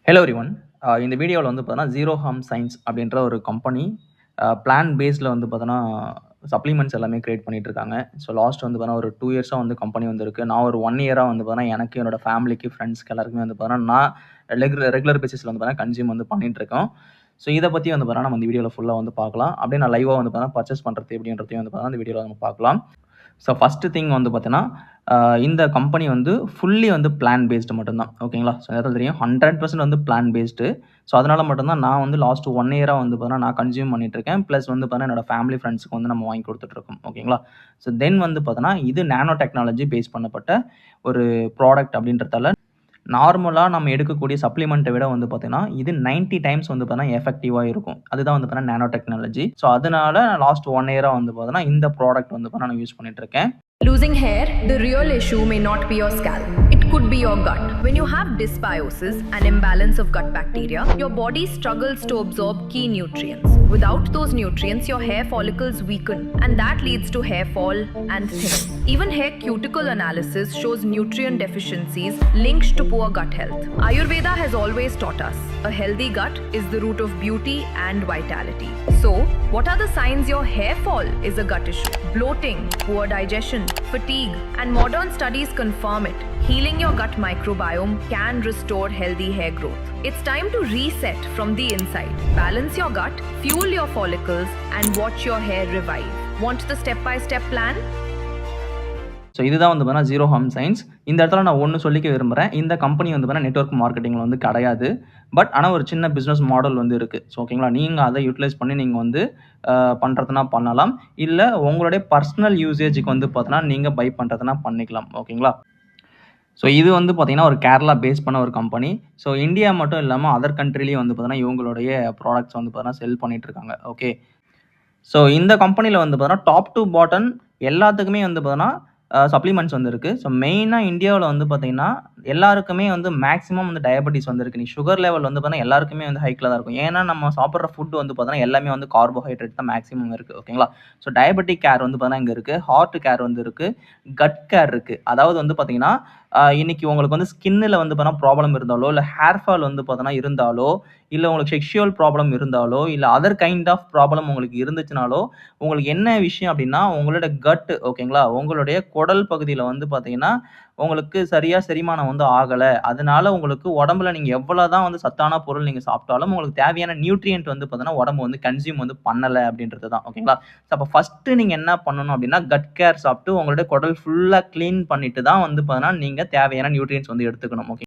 Hello everyone. இந்த வீடியோவில் வந்து பார்த்தீங்கன்னா, ஜீரோ ஹார்ம் சயின்ஸ் அப்படின்ற ஒரு கம்பெனி பிளான் பேஸ்டில் வந்து பார்த்தோன்னா சப்ளிமெண்ட்ஸ் எல்லாமே கிரியேட் பண்ணிட்டு இருக்காங்க. ஸோ லாஸ்ட் வந்து பார்த்தீங்கன்னா, ஒரு 2 இயர்ஸா வந்து கம்பெனி வந்திருக்கு. நான் ஒரு 1 இயரா வந்து பார்த்தீங்கன்னா, எனக்கு என்னோட ஃபேமிலிக்கு, ஃப்ரெண்ட்ஸ்க்கு எல்லாருக்குமே வந்து பார்த்தீங்கன்னா, நான் ரெகுலர் பேசிஸ்ல வந்து பார்த்தீங்கன்னா, கன்சியூம் வந்து பண்ணிட்டு இருக்கோம். ஸோ இத பத்தி வந்து பார்த்தீங்கன்னா, நம்ம இந்த வீடியோவில் ஃபுல்லா வந்து பார்க்கலாம். அப்படியே நான் லைவா வந்து பார்த்தீங்கன்னா, பர்ச்சேஸ் பண்ணுறது எப்படின்றதையும் வந்து பார்த்தீங்கன்னா, இந்த வீடியோவில் நம்ம பார்க்கலாம். ஸோ ஃபர்ஸ்ட் திங் வந்து பார்த்தீங்கன்னா, இந்த கம்பெனி வந்து ஃபுல்லி வந்து பிளான் பேஸ்டு மட்டும் தான். ஓகேங்களா? ஸோ நேரத்துல தெரியும் 100% வந்து பிளான் பேஸ்டு. ஸோ அதனால மட்டும் தான் நான் வந்து லாஸ்ட் 1 இயரா வந்து பார்த்தீங்கன்னா, நான் கன்சியூம் பண்ணிட்டு இருக்கேன். பிளஸ் வந்து பார்த்தீங்கன்னா, என்னோட ஃபேமிலி, ஃபிரெண்ட்ஸ்க்கு வந்து நம்ம வாங்கி குடுத்துட்டு இருக்கோம். ஓகேங்களா? ஸோ தென் வந்து பார்த்தீங்கன்னா, இது நானோ டெக்னாலஜி பேஸ் பண்ணப்பட்ட ஒரு ப்ராடக்ட் அப்படின்றதால, நார்மலா நம்ம எடுக்கக்கூடிய சப்ளிமெண்ட்ட விட வந்து பார்த்தீங்கன்னா, இது 90 டைம்ஸ் வந்து பார்த்தீங்கன்னா, எஃபெக்டிவா இருக்கும். அதுதான் வந்து பார்த்தீங்கன்னா, நானோ டெக்னாலஜி. ஸோ அதனால நான் லாஸ்ட் 1 இயரா வந்து பார்த்தீங்கன்னா, இந்த ப்ராடக்ட் வந்து பார்த்தீங்கன்னா, நான் யூஸ் பண்ணிட்டு இருக்கேன். Losing hair, the real issue may not be your scalp. It could be your gut. When you have dysbiosis, an imbalance of gut bacteria, your body struggles to absorb key nutrients. Without those nutrients, your hair follicles weaken, and that leads to hair fall and thinning. Even hair cuticle analysis shows nutrient deficiencies linked to poor gut health. Ayurveda has always taught us a healthy gut is the root of beauty and vitality. So, what are the signs your hair fall is a gut issue? Bloating, poor digestion, fatigue, and modern studies confirm it. Healing your gut microbiome can restore healthy hair growth. It's time to reset from the inside. Balance your gut, fuel your follicles, and watch your hair revive. Want the step-by-step plan? So இதுதான் வந்து பார்த்தீங்கன்னா, zero harm science. இந்த இடத்துல நான் ஒண்ணு சொல்லிக்க விரும்புறேன். இந்த கம்பெனி வந்து பார்த்தீங்கன்னா, நெட்வொர்க் மார்க்கெட்டிங்ல வந்து கிடையாது. பட் ஆனா ஒரு சின்ன பிசினஸ் மாடல் வந்து இருக்கு. ஸோ ஓகேங்களா? நீங்க அத யூட்டிலைஸ் பண்ணி நீங்க வந்து பண்றதுனா பண்ணலாம். இல்ல உங்களுடைய பர்சனல் யூசேஜ்க்கு வந்து பார்த்தீங்கன்னா, நீங்க பை பண்றதுனா பண்ணிக்கலாம். ஓகேங்களா? ஸோ இது வந்து பார்த்தீங்கன்னா, ஒரு கேரளா பேஸ் பண்ண ஒரு கம்பெனி. ஸோ இந்தியா மட்டும் இல்லாம அதர் கண்ட்ரிலயும் வந்து பார்த்தீங்கன்னா, இவங்களுடைய ப்ராடக்ட்ஸ் வந்து பார்த்தீங்கன்னா, செல் பண்ணிட்டு இருக்காங்க. ஓகே. ஸோ இந்த கம்பெனில வந்து பார்த்தீங்கன்னா, டாப் டூ பாட்டம் எல்லாத்துக்குமே வந்து பார்த்தீங்கன்னா, சப்ளிமெண்ட்ஸ் வந்து இருக்கு. ஸோ மெயினா இந்தியாவுல வந்து பார்த்தீங்கன்னா, எல்லாருக்குமே வந்து மேக்ஸிமம் வந்து டயபெட்டிஸ் வந்து இருக்கு. நீ சுகர் லெவல் வந்து பார்த்தீங்கன்னா, எல்லாருக்குமே வந்து ஹைக்ல தான் இருக்கும். ஏன்னா, நம்ம சாப்பிடுற ஃபுட் வந்து பார்த்தீங்கன்னா, எல்லாமே வந்து கார்போஹைட்ரேட் தான் மேக்ஸிமம் இருக்கு. ஓகேங்களா? ஸோ டயபெட்டிக் கேர் வந்து பார்த்தீங்கன்னா, இங்க இருக்கு. ஹார்ட் கேர் வந்து இருக்கு. கட் கேர் இருக்கு. அதாவது வந்து பார்த்தீங்கன்னா, இன்னைக்கு உங்களுக்கு வந்து ஸ்கின்ல வந்து பார்த்தீங்கன்னா ப்ராப்ளம் இருந்தாலோ, இல்ல ஹேர் ஃபால் வந்து பார்த்தீங்கன்னா இருந்தாலோ, இல்ல உங்களுக்கு செக்சுவல் ப்ராப்ளம் இருந்தாலோ, இல்ல அதர் கைண்ட் ஆஃப் ப்ராப்ளம் உங்களுக்கு இருந்துச்சுனாலோ, உங்களுக்கு என்ன விஷயம் அப்டின்னா, உங்களோட கட் ஓகேங்களா? உங்களுடைய குடல் பகுதியில வந்து பார்த்தீங்கன்னா, உங்களுக்கு சரியா செரிமானம் வந்து ஆகல. அதனால உங்களுக்கு உடம்புல நீங்க எவ்வளவு வந்து சத்தான பொருள் நீங்க சாப்பிட்டாலும், உங்களுக்கு தேவையான நியூட்ரியன்ட் வந்து பார்த்தீங்கன்னா, உடம்பு வந்து கன்சியூம் வந்து பண்ணல அப்டின்றது தான். ஓகேங்களா? ஸோ அப்ப ஃபர்ஸ்ட்டு நீங்க என்ன பண்ணணும் அப்டின்னா, கட் கேர் சாப்பிட்டு உங்களுடைய குடல் ஃபுல்லா கிளீன் பண்ணிட்டு தான் வந்து பார்த்தீங்கன்னா, நீங்க தேவையான நியூட்ரியன்ட்ஸ் வந்து எடுத்துக்கணும். ஓகே.